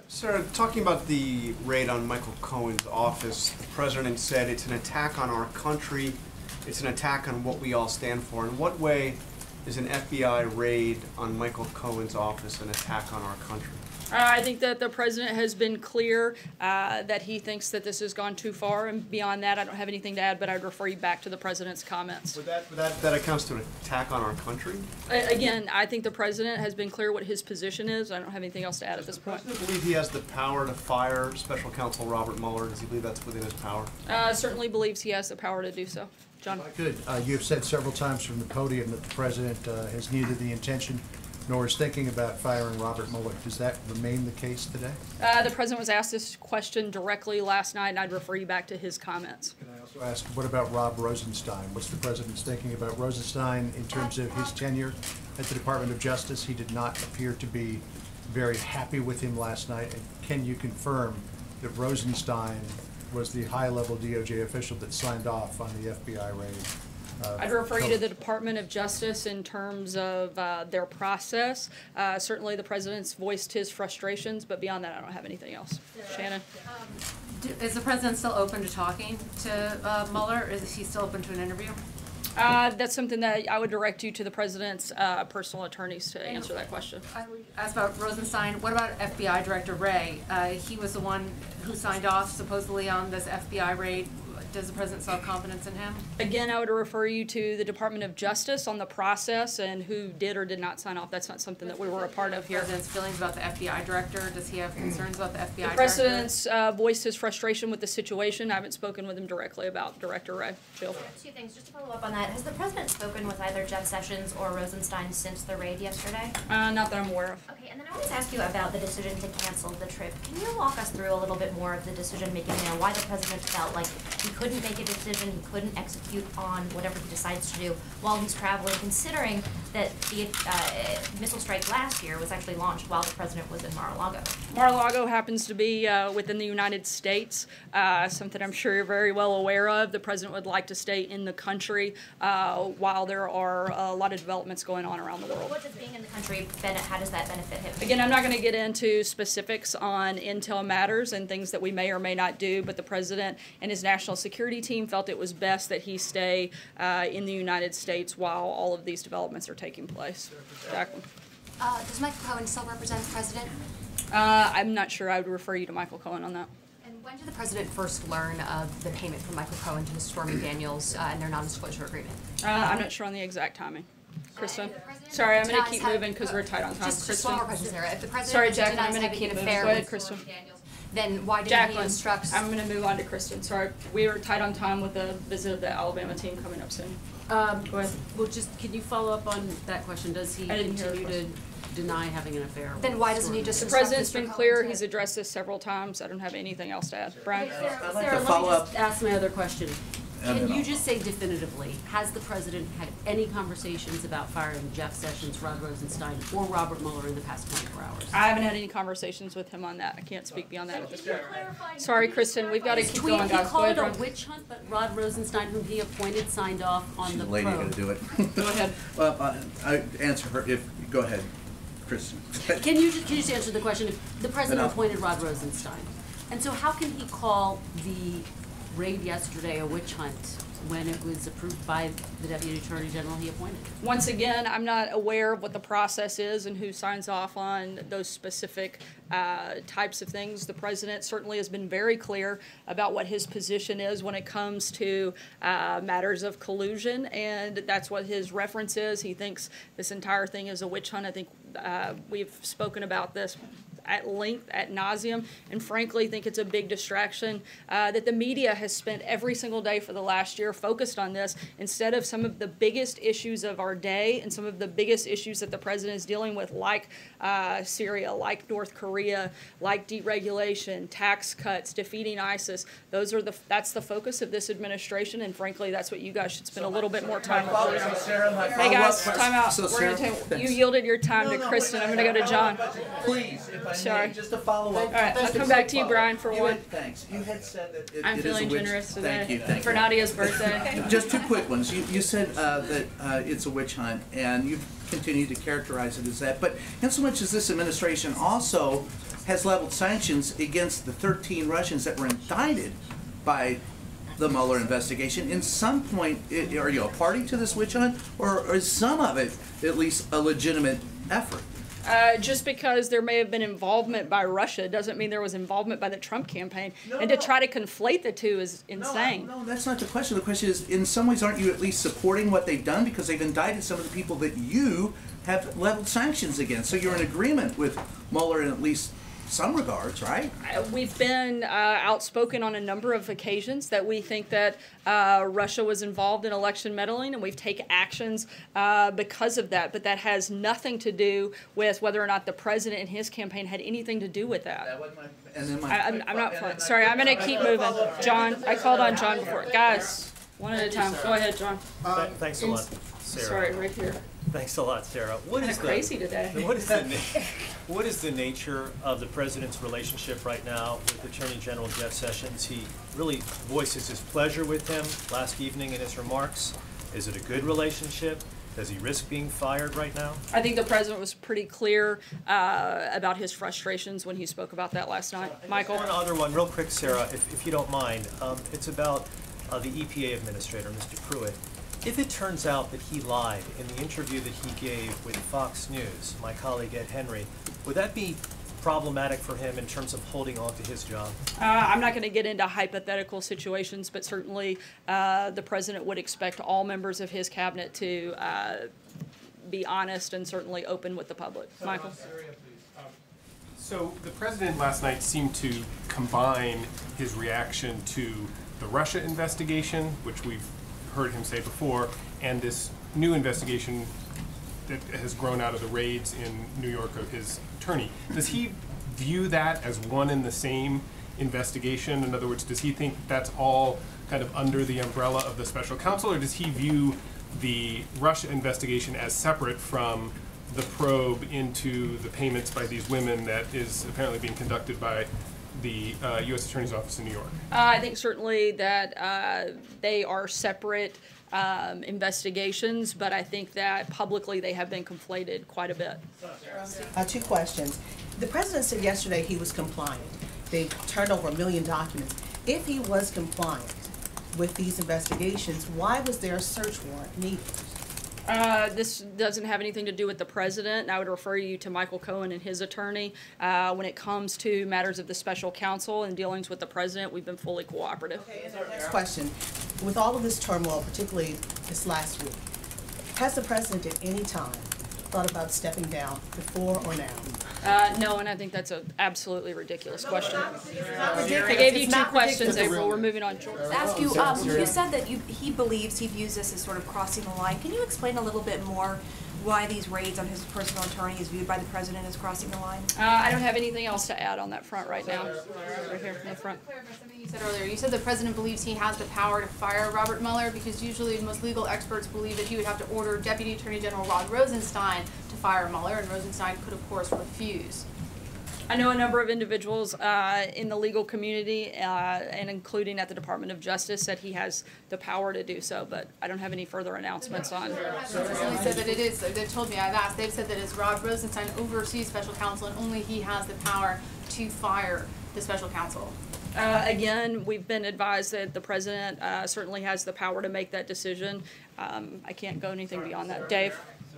Sarah, talking about the raid on Michael Cohen's office, the president said it's an attack on our country, it's an attack on what we all stand for. In what way is an FBI raid on Michael Cohen's office an attack on our country? I think that the president has been clear that he thinks that this has gone too far, and beyond that, I don't have anything to add, but I'd refer you back to the president's comments. Would that accounts to an attack on our country? Again, I think the president has been clear what his position is. I don't have anything else to add at this point. Does the president believe he has the power to fire Special Counsel Robert Mueller? Does he believe that's within his power? Certainly believes he has the power to do so. John? Good. You have said several times from the podium that the president has neither the intention nor is thinking about firing Robert Mueller. Does that remain the case today? The president was asked this question directly last night, and I'd refer you back to his comments. Can I also ask, what about Rob Rosenstein? What's the president's thinking about Rosenstein in terms of his tenure at the Department of Justice? He did not appear to be very happy with him last night. And can you confirm that Rosenstein was the high-level DOJ official that signed off on the FBI raid? I'd refer you to the Department of Justice in terms of their process. Certainly the president's voiced his frustrations, but beyond that I don't have anything else. Shannon? Is the president still open to talking to Mueller? Is he still open to an interview? That's something that I would direct you to the president's personal attorneys to answer that question. I asked about Rosenstein. What about FBI Director Wray? He was the one who signed off supposedly on this FBI raid. Does the president still have confidence in him? Again, I would refer you to the Department of Justice on the process and who did or did not sign off. That's not something that we were a part of here. The president's feelings about the FBI director. Does he have concerns about the FBI director? The president's voiced his frustration with the situation. I haven't spoken with him directly about Director Wray. Jill? Two things, just to follow up on that. Has the president spoken with either Jeff Sessions or Rosenstein since the raid yesterday? Not that I'm aware of. Okay, and then I wanted to ask you about the decision to cancel the trip. Can you walk us through a little bit more of the decision-making there, why the president felt like he couldn't make a decision, he couldn't execute on whatever he decides to do while he's traveling, considering that the missile strike last year was actually launched while the president was in Mar-a-Lago? Mar-a-Lago happens to be within the United States, something I'm sure you're very well aware of. The president would like to stay in the country while there are a lot of developments going on around the world. What does being in the country, how does that benefit him? Again, I'm not going to get into specifics on intel matters and things that we may or may not do, but the president and his national security team felt it was best that he stay in the United States while all of these developments are taking place. Jacqueline? Does Michael Choen still represent the president? I'm not sure. I would refer you to Michael Choen on that. And when did the president first learn of the payment from Michael Choen to Stormy Daniels and their non-disclosure agreement? I'm not sure on the exact timing. Kristen? Sorry, I'm going to keep moving because we're tight on time. Just one more question, Sarah. If the president Sorry, Jacqueline, I'm denies going to having keep an moving. affair Go ahead, with Kristen. Stormy Daniels, then why didn't Jacqueline, he instruct? I'm going to move on to Kristen. Sorry, we were tight on time with the visit of the Alabama team coming up soon. Go ahead. Well, just can you follow up on that question? Does he continue to deny having an affair? Then why doesn't he just The instruct president's Mr. been Cohen clear. to- He's addressed this several times. I don't have anything else to add. Brian? Sarah, I'd like to let follow me up. just ask my other question. And Can then you I'll- just say definitively, has the president had any conversations about firing Jeff Sessions, Rod Rosenstein, or Robert Mueller in the past 24 hours? I haven't had any conversations with him on that. I can't speak beyond that at this point. Sorry, Kristen. We've got to keep going, He guys. Go called ahead, it a Brian. witch hunt, but Rod Rosenstein, whom he appointed, signed off on She's the the lady probe. going to do it. Go ahead. Well, I answer her if, go ahead, Kristen. Can you just answer the question? If the president Enough. appointed Rod Rosenstein, and so how can he call the raid yesterday a witch hunt when it was approved by the Deputy Attorney General he appointed? Once again, I'm not aware of what the process is and who signs off on those specific types of things. The president certainly has been very clear about what his position is when it comes to matters of collusion, and that's what his reference is. He thinks this entire thing is a witch hunt. I think we've spoken about this at length, ad nauseum, and frankly think it's a big distraction that the media has spent every single day for the last year focused on this instead of some of the biggest issues of our day and some of the biggest issues that the president is dealing with, like Syria, like North Korea, like deregulation, tax cuts, defeating ISIS. That's the focus of this administration, and frankly that's what you guys should spend a little bit more time on. Hey guys, time out. You yielded your time to Kristen. I'm going to go to John. Please, if I Sorry. may, just to follow up. All right, I'll come back to you, Brian, for one. Thanks. You had said that I'm it is a feeling witch. generous today. Thank you. Thank for you. Nadia's birthday. Just two quick ones. You said that it's a witch hunt, and you've continued to characterize it as that. But in so much as this administration also has leveled sanctions against the 13 Russians that were indicted by the Mueller investigation. In some point, are you a party to this witch hunt, or is some of it at least a legitimate effort? Just because there may have been involvement by Russia doesn't mean there was involvement by the Trump campaign. And to try to conflate the two is insane. No, that's not the question. The question is, in some ways, aren't you at least supporting what they've done, because they've indicted some of the people that you have leveled sanctions against? So you're in agreement with Mueller in at least some regards, right? We've been outspoken on a number of occasions that we think that Russia was involved in election meddling, and we've taken actions because of that. But that has nothing to do with whether or not the president and his campaign had anything to do with that. That wasn't my, and then I'm not. Sorry, I'm going to keep moving. John, I called on John before. Guys, one at a time. Go ahead, John. Thanks a lot, Sarah. Sorry, right here. Thanks a lot, Sarah. What Kind is of crazy today. What is the nature of the president's relationship right now with Attorney General Jeff Sessions? He really voices his pleasure with him last evening in his remarks. Is it a good relationship? Does he risk being fired right now? I think the president was pretty clear about his frustrations when he spoke about that last night. Michael? One other one, real quick, Sarah, if you don't mind. It's about the EPA administrator, Mr. Pruitt. If it turns out that he lied in the interview that he gave with Fox News, my colleague Ed Henry, would that be problematic for him in terms of holding on to his job? I'm not going to get into hypothetical situations, but certainly the president would expect all members of his cabinet to be honest and certainly open with the public. Michael? So the president last night seemed to combine his reaction to the Russia investigation, which we've heard him say before, and this new investigation that has grown out of the raids in New York of his attorney. Does he view that as one and the same investigation? In other words, does he think that's all kind of under the umbrella of the special counsel, or does he view the Russia investigation as separate from the probe into the payments by these women that is apparently being conducted by the U.S. Attorney's Office in New York? I think certainly that they are separate investigations, but I think that publicly they have been conflated quite a bit. Two questions. The president said yesterday he was compliant. They turned over 1 million documents. If he was compliant with these investigations, why was there a search warrant needed? This doesn't have anything to do with the president, and I would refer you to Michael Choen and his attorney. When it comes to matters of the special counsel and dealings with the president, we've been fully cooperative. Okay, and the next question. With all of this turmoil, particularly this last week, has the president at any time thought about stepping down before or now? No, and I think that's an absolutely ridiculous question. I gave you 2 questions, April. We're moving on. George. Ask you, you said that he believes, he views this as sort of crossing the line. Can you explain a little bit more why these raids on his personal attorney is viewed by the president as crossing the line? I don't have anything else to add on that front right now. Right here from the front. Clarify something you said earlier. You said the president believes he has the power to fire Robert Mueller, because usually most legal experts believe that he would have to order Deputy Attorney General Rod Rosenstein to fire Mueller, and Rosenstein could, of course, refuse. I know a number of individuals in the legal community, and including at the Department of Justice, that he has the power to do so, but I don't have any further announcements on. They said that it is. They told me, I've asked. They've said that it's Rod Rosenstein oversees special counsel, and only he has the power to fire the special counsel. Again, we've been advised that the president certainly has the power to make that decision. I can't go anything beyond that. Dave?